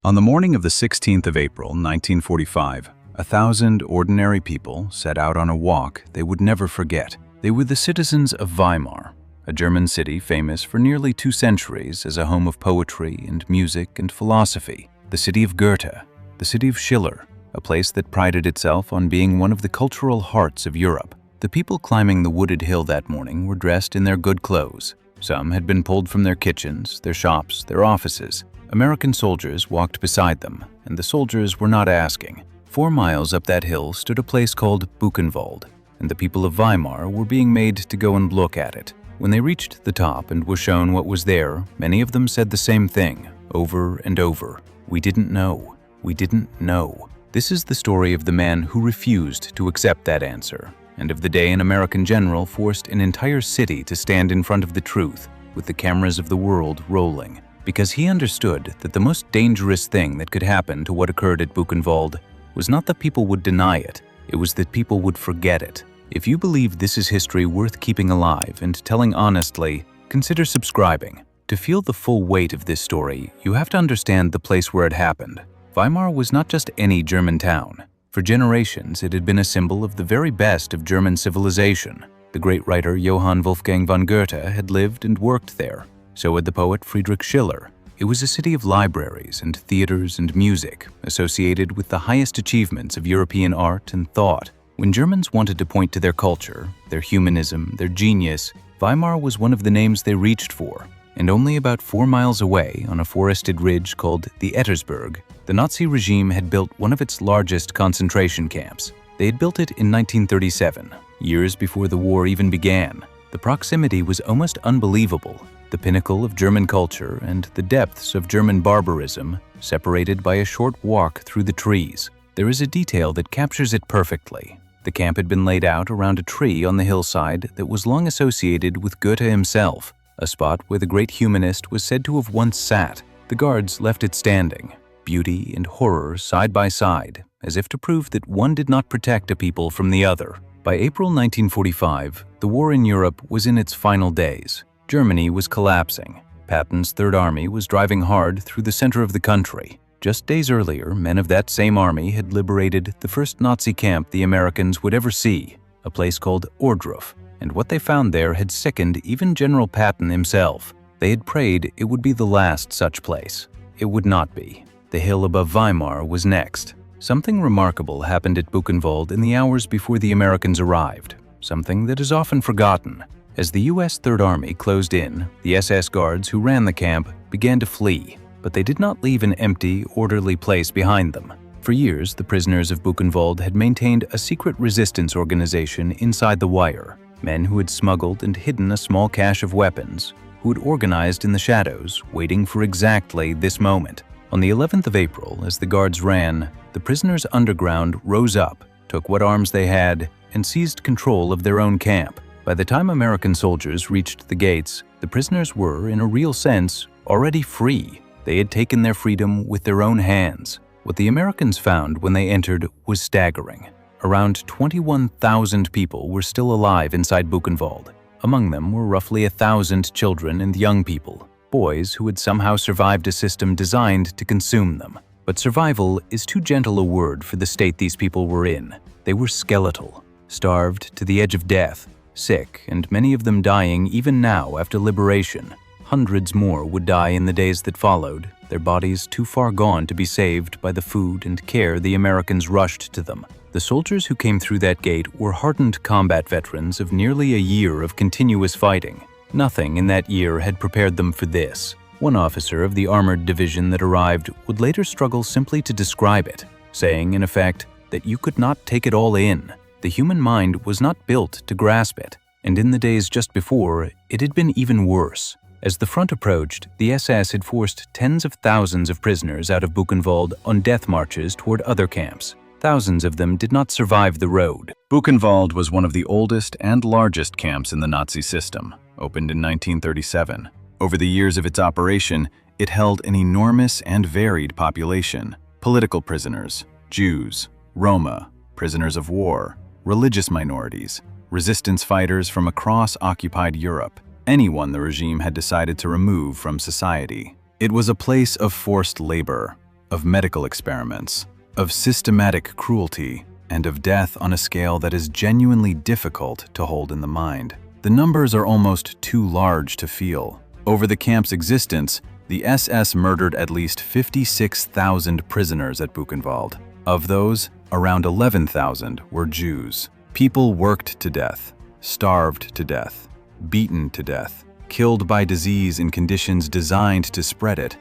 On the morning of the 16th of April, 1945, 1,000 ordinary people set out on a walk they would never forget. They were the citizens of Weimar, a German city famous for nearly 2 centuries as a home of poetry and music and philosophy. The City of Goethe, the City of Schiller, a place that prided itself on being one of the cultural hearts of Europe. The people climbing the wooded hill that morning were dressed in their good clothes. Some had been pulled from their kitchens, their shops, their offices. American soldiers walked beside them, and the soldiers were not asking. 4 miles up that hill stood a place called Buchenwald, and the people of Weimar were being made to go and look at it. When they reached the top and were shown what was there, many of them said the same thing, over and over. We didn't know. We didn't know. This is the story of the man who refused to accept that answer, and of the day an American general forced an entire city to stand in front of the truth, with the cameras of the world rolling, because he understood that the most dangerous thing that could happen to what occurred at Buchenwald was not that people would deny it, it was that people would forget it. If you believe this is history worth keeping alive and telling honestly, consider subscribing. To feel the full weight of this story, you have to understand the place where it happened. Weimar was not just any German town. For generations, it had been a symbol of the very best of German civilization. The great writer Johann Wolfgang von Goethe had lived and worked there. So had the poet Friedrich Schiller. It was a city of libraries and theaters and music, associated with the highest achievements of European art and thought. When Germans wanted to point to their culture, their humanism, their genius, Weimar was one of the names they reached for. And only about 4 miles away, on a forested ridge called the Ettersberg, the Nazi regime had built one of its largest concentration camps. They had built it in 1937, years before the war even began. The proximity was almost unbelievable. The pinnacle of German culture and the depths of German barbarism, separated by a short walk through the trees. There is a detail that captures it perfectly. The camp had been laid out around a tree on the hillside that was long associated with Goethe himself, a spot where the great humanist was said to have once sat. The guards left it standing, beauty and horror side by side, as if to prove that one did not protect a people from the other. By April 1945, the war in Europe was in its final days. Germany was collapsing. Patton's Third Army was driving hard through the center of the country. Just days earlier, men of that same army had liberated the first Nazi camp the Americans would ever see, a place called Ohrdruf, and what they found there had sickened even General Patton himself. They had prayed it would be the last such place. It would not be. The hill above Weimar was next. Something remarkable happened at Buchenwald in the hours before the Americans arrived, something that is often forgotten. As the U.S. Third Army closed in, the SS guards who ran the camp began to flee, but they did not leave an empty, orderly place behind them. For years, the prisoners of Buchenwald had maintained a secret resistance organization inside the wire, men who had smuggled and hidden a small cache of weapons, who had organized in the shadows, waiting for exactly this moment. On the 11th of April, as the guards ran, the prisoners underground rose up, took what arms they had, and seized control of their own camp. By the time American soldiers reached the gates, the prisoners were, in a real sense, already free. They had taken their freedom with their own hands. What the Americans found when they entered was staggering. Around 21,000 people were still alive inside Buchenwald. Among them were roughly 1,000 children and young people, boys who had somehow survived a system designed to consume them. But survival is too gentle a word for the state these people were in. They were skeletal, starved to the edge of death, sick, and many of them dying even now after liberation. Hundreds more would die in the days that followed, their bodies too far gone to be saved by the food and care the Americans rushed to them. The soldiers who came through that gate were hardened combat veterans of nearly a year of continuous fighting. Nothing in that year had prepared them for this. One officer of the armored division that arrived would later struggle simply to describe it, saying, in effect, that you could not take it all in. The human mind was not built to grasp it, and in the days just before, it had been even worse. As the front approached, the SS had forced tens of thousands of prisoners out of Buchenwald on death marches toward other camps. Thousands of them did not survive the road. Buchenwald was one of the oldest and largest camps in the Nazi system, opened in 1937. Over the years of its operation, it held an enormous and varied population: political prisoners, Jews, Roma, prisoners of war, religious minorities, resistance fighters from across occupied Europe, anyone the regime had decided to remove from society. It was a place of forced labor, of medical experiments, of systematic cruelty, and of death on a scale that is genuinely difficult to hold in the mind. The numbers are almost too large to feel. Over the camp's existence, the SS murdered at least 56,000 prisoners at Buchenwald. Of those, around 11,000 were Jews. People worked to death, starved to death, beaten to death, killed by disease in conditions designed to spread it,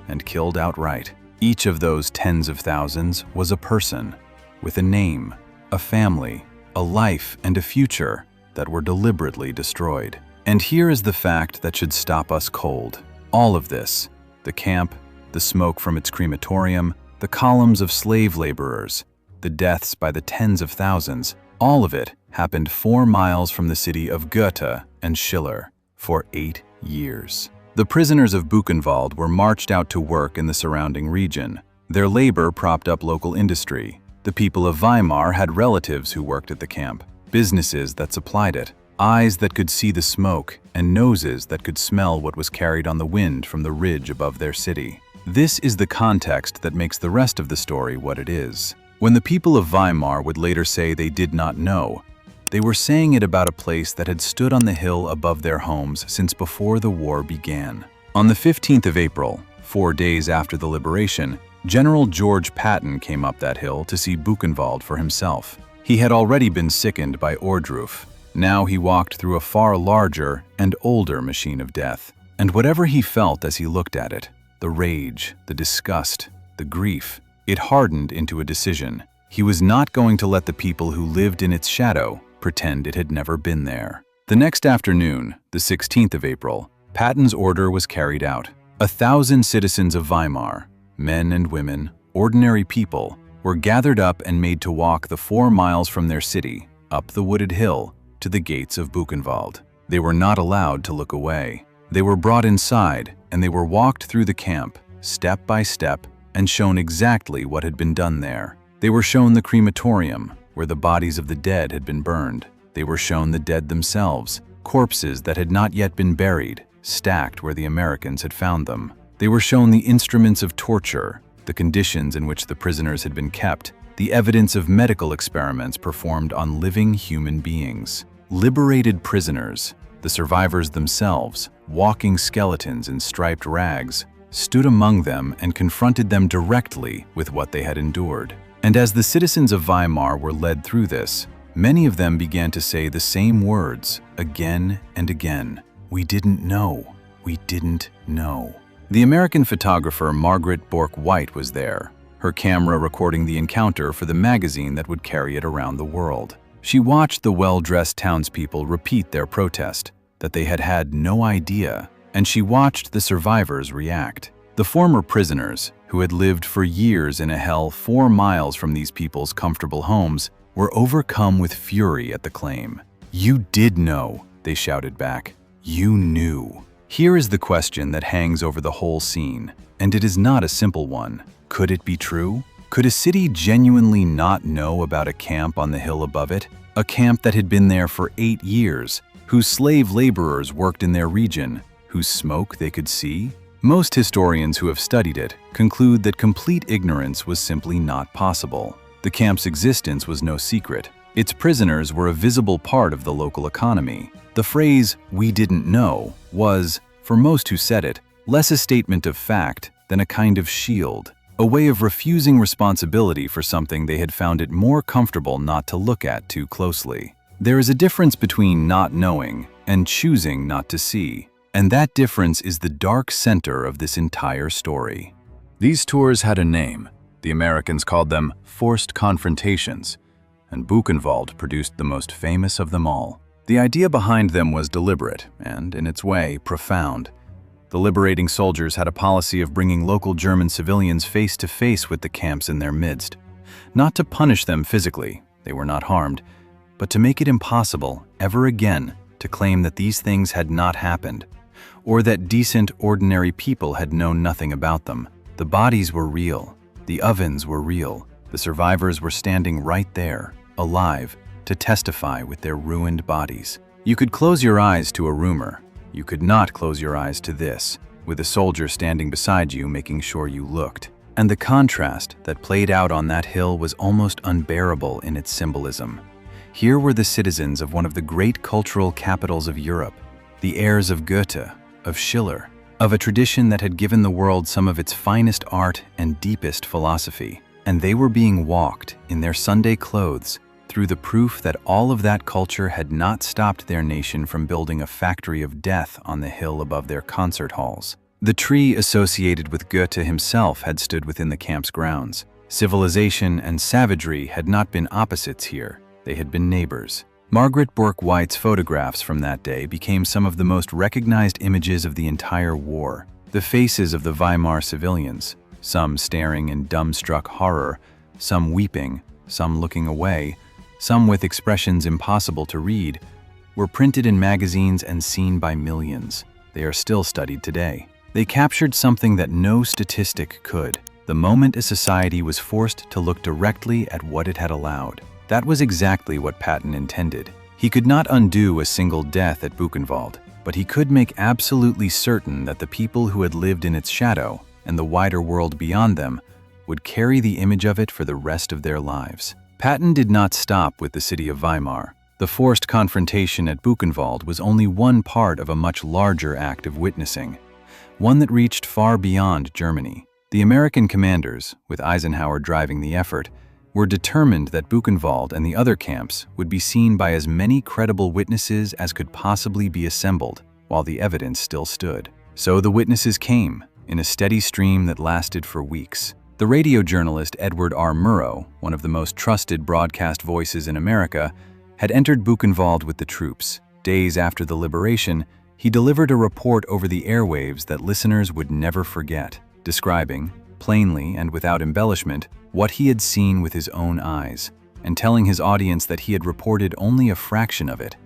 and killed outright. Each of those tens of thousands was a person, with a name, a family, a life, and a future that were deliberately destroyed. And here is the fact that should stop us cold. All of this, the camp, the smoke from its crematorium, the columns of slave laborers, the deaths by the tens of thousands, all of it happened 4 miles from the city of Goethe and Schiller for 8 years. The prisoners of Buchenwald were marched out to work in the surrounding region. Their labor propped up local industry. The people of Weimar had relatives who worked at the camp, businesses that supplied it, eyes that could see the smoke, and noses that could smell what was carried on the wind from the ridge above their city. This is the context that makes the rest of the story what it is. When the people of Weimar would later say they did not know, they were saying it about a place that had stood on the hill above their homes since before the war began. On the 15th of April, 4 days after the liberation, General George Patton came up that hill to see Buchenwald for himself. He had already been sickened by Ohrdruf. Now he walked through a far larger and older machine of death. And whatever he felt as he looked at it, the rage, the disgust, the grief, it hardened into a decision. He was not going to let the people who lived in its shadow pretend it had never been there. The next afternoon, the 16th of April, Patton's order was carried out. 1,000 citizens of Weimar, men and women, ordinary people, were gathered up and made to walk the 4 miles from their city, up the wooded hill, to the gates of Buchenwald. They were not allowed to look away. They were brought inside, and they were walked through the camp, step by step, and shown exactly what had been done there. They were shown the crematorium, where the bodies of the dead had been burned. They were shown the dead themselves, corpses that had not yet been buried, stacked where the Americans had found them. They were shown the instruments of torture, the conditions in which the prisoners had been kept, the evidence of medical experiments performed on living human beings. Liberated prisoners, the survivors themselves, walking skeletons in striped rags, stood among them and confronted them directly with what they had endured. And as the citizens of Weimar were led through this, many of them began to say the same words again and again. We didn't know. We didn't know. The American photographer Margaret Bourke-White was there, her camera recording the encounter for the magazine that would carry it around the world. She watched the well-dressed townspeople repeat their protest, that they had had no idea, and she watched the survivors react. The former prisoners, who had lived for years in a hell 4 miles from these people's comfortable homes, were overcome with fury at the claim. "You did know," they shouted back. "You knew." Here is the question that hangs over the whole scene, and it is not a simple one. Could it be true? Could a city genuinely not know about a camp on the hill above it? A camp that had been there for 8 years, whose slave laborers worked in their region, whose smoke they could see? Most historians who have studied it conclude that complete ignorance was simply not possible. The camp's existence was no secret. Its prisoners were a visible part of the local economy. The phrase, "we didn't know," was, for most who said it, less a statement of fact than a kind of shield, a way of refusing responsibility for something they had found it more comfortable not to look at too closely. There is a difference between not knowing and choosing not to see, and that difference is the dark center of this entire story. These tours had a name. The Americans called them forced confrontations, and Buchenwald produced the most famous of them all. The idea behind them was deliberate and, in its way, profound. The liberating soldiers had a policy of bringing local German civilians face to face with the camps in their midst. Not to punish them physically, they were not harmed, but to make it impossible, ever again, to claim that these things had not happened, or that decent, ordinary people had known nothing about them. The bodies were real. The ovens were real. The survivors were standing right there, alive, to testify with their ruined bodies. You could close your eyes to a rumor. You could not close your eyes to this, with a soldier standing beside you making sure you looked. And the contrast that played out on that hill was almost unbearable in its symbolism. Here were the citizens of one of the great cultural capitals of Europe, the heirs of Goethe, of Schiller, of a tradition that had given the world some of its finest art and deepest philosophy. And they were being walked, in their Sunday clothes, through the proof that all of that culture had not stopped their nation from building a factory of death on the hill above their concert halls. The tree associated with Goethe himself had stood within the camp's grounds. Civilization and savagery had not been opposites here, they had been neighbors. Margaret Bourke-White's photographs from that day became some of the most recognized images of the entire war. The faces of the Weimar civilians, some staring in dumbstruck horror, some weeping, some looking away, some with expressions impossible to read, were printed in magazines and seen by millions. They are still studied today. They captured something that no statistic could: the moment a society was forced to look directly at what it had allowed. That was exactly what Patton intended. He could not undo a single death at Buchenwald, but he could make absolutely certain that the people who had lived in its shadow, and the wider world beyond them, would carry the image of it for the rest of their lives. Patton did not stop with the city of Weimar. The forced confrontation at Buchenwald was only one part of a much larger act of witnessing, one that reached far beyond Germany. The American commanders, with Eisenhower driving the effort, were determined that Buchenwald and the other camps would be seen by as many credible witnesses as could possibly be assembled, while the evidence still stood. So the witnesses came, in a steady stream that lasted for weeks. The radio journalist Edward R. Murrow, one of the most trusted broadcast voices in America, had entered Buchenwald with the troops. Days after the liberation, he delivered a report over the airwaves that listeners would never forget, describing, plainly and without embellishment, what he had seen with his own eyes, and telling his audience that he had reported only a fraction of it,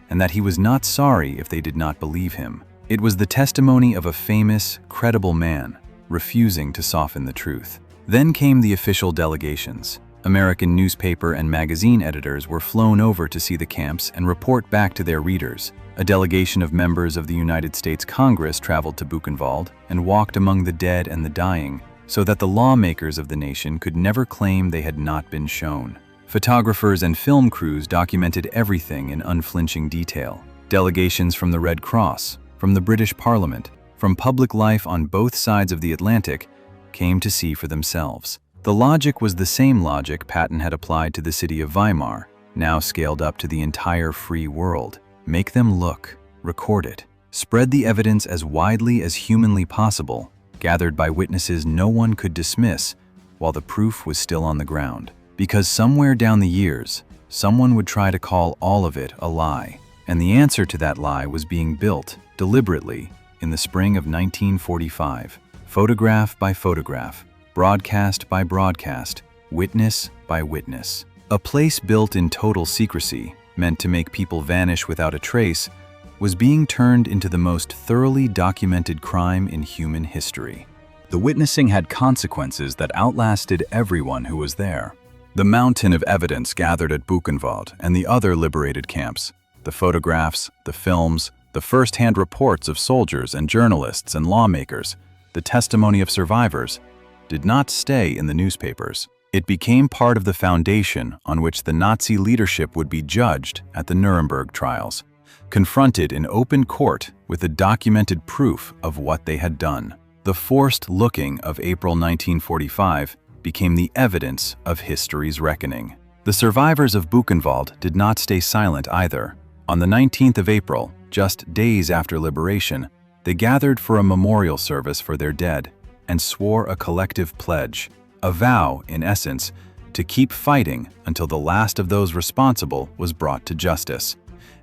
and that he was not sorry if they did not believe him. It was the testimony of a famous, credible man, refusing to soften the truth. Then came the official delegations. American newspaper and magazine editors were flown over to see the camps and report back to their readers. A delegation of members of the United States Congress traveled to Buchenwald and walked among the dead and the dying, so that the lawmakers of the nation could never claim they had not been shown. Photographers and film crews documented everything in unflinching detail. Delegations from the Red Cross, from the British Parliament, from public life on both sides of the Atlantic, came to see for themselves. The logic was the same logic Patton had applied to the city of Weimar, now scaled up to the entire free world. Make them look, record it, spread the evidence as widely as humanly possible, gathered by witnesses no one could dismiss, while the proof was still on the ground. Because somewhere down the years, someone would try to call all of it a lie, and the answer to that lie was being built, deliberately, in the spring of 1945, photograph by photograph, broadcast by broadcast, witness by witness. A place built in total secrecy, meant to make people vanish without a trace, was being turned into the most thoroughly documented crime in human history. The witnessing had consequences that outlasted everyone who was there. The mountain of evidence gathered at Buchenwald and the other liberated camps, the photographs, the films, the first-hand reports of soldiers and journalists and lawmakers, the testimony of survivors, did not stay in the newspapers. It became part of the foundation on which the Nazi leadership would be judged at the Nuremberg trials, confronted in open court with the documented proof of what they had done. The forced looking of April 1945 became the evidence of history's reckoning. The survivors of Buchenwald did not stay silent either. On the 19th of April, just days after liberation, they gathered for a memorial service for their dead and swore a collective pledge, a vow, in essence, to keep fighting until the last of those responsible was brought to justice,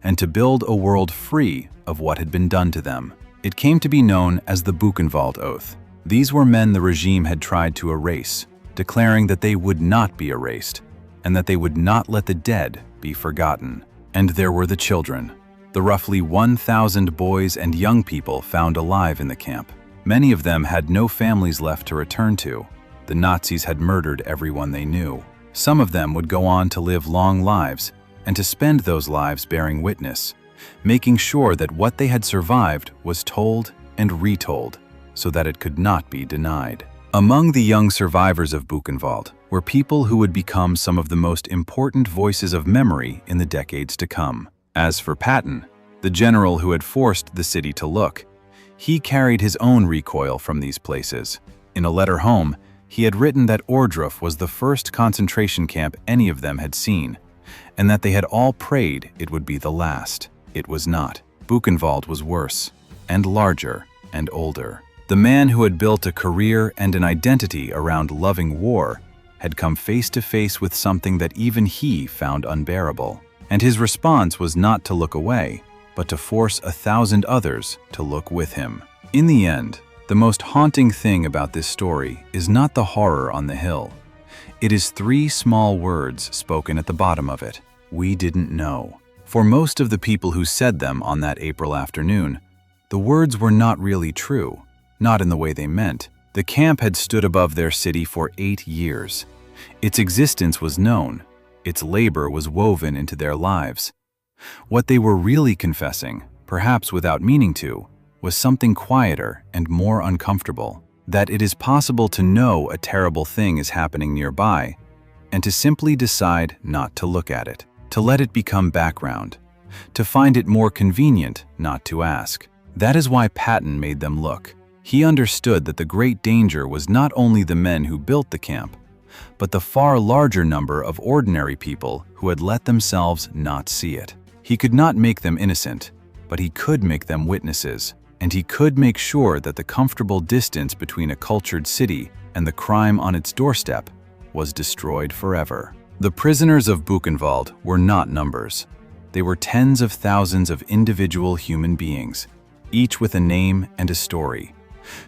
and to build a world free of what had been done to them. It came to be known as the Buchenwald Oath. These were men the regime had tried to erase, declaring that they would not be erased, and that they would not let the dead be forgotten. And there were the children, the roughly 1,000 boys and young people found alive in the camp. Many of them had no families left to return to. The Nazis had murdered everyone they knew. Some of them would go on to live long lives and to spend those lives bearing witness, making sure that what they had survived was told and retold so that it could not be denied. Among the young survivors of Buchenwald were people who would become some of the most important voices of memory in the decades to come. As for Patton, the general who had forced the city to look, he carried his own recoil from these places. In a letter home, he had written that Ohrdruf was the first concentration camp any of them had seen, and that they had all prayed it would be the last. It was not. Buchenwald was worse, and larger, and older. The man who had built a career and an identity around loving war had come face to face with something that even he found unbearable. And his response was not to look away, but to force 1,000 others to look with him. In the end, the most haunting thing about this story is not the horror on the hill. It is 3 small words spoken at the bottom of it. We didn't know. For most of the people who said them on that April afternoon, the words were not really true, not in the way they meant. The camp had stood above their city for 8 years. Its existence was known. Its labor was woven into their lives. What they were really confessing, perhaps without meaning to, was something quieter and more uncomfortable. That it is possible to know a terrible thing is happening nearby, and to simply decide not to look at it, to let it become background, to find it more convenient not to ask. That is why Patton made them look. He understood that the great danger was not only the men who built the camp, but the far larger number of ordinary people who had let themselves not see it. He could not make them innocent, but he could make them witnesses, and he could make sure that the comfortable distance between a cultured city and the crime on its doorstep was destroyed forever. The prisoners of Buchenwald were not numbers. They were tens of thousands of individual human beings, each with a name and a story,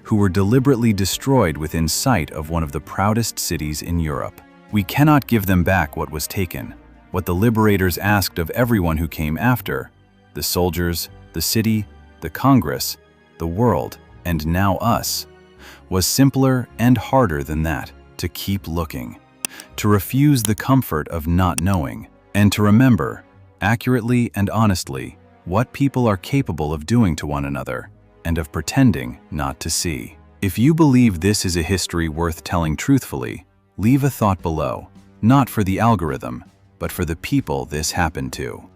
who were deliberately destroyed within sight of one of the proudest cities in Europe. We cannot give them back what was taken, what the liberators asked of everyone who came after, the soldiers, the city, the Congress, the world, and now us, was simpler and harder than that: to keep looking, to refuse the comfort of not knowing, and to remember, accurately and honestly, what people are capable of doing to one another, and of pretending not to see. If you believe this is a history worth telling truthfully, leave a thought below, not for the algorithm, but for the people this happened to.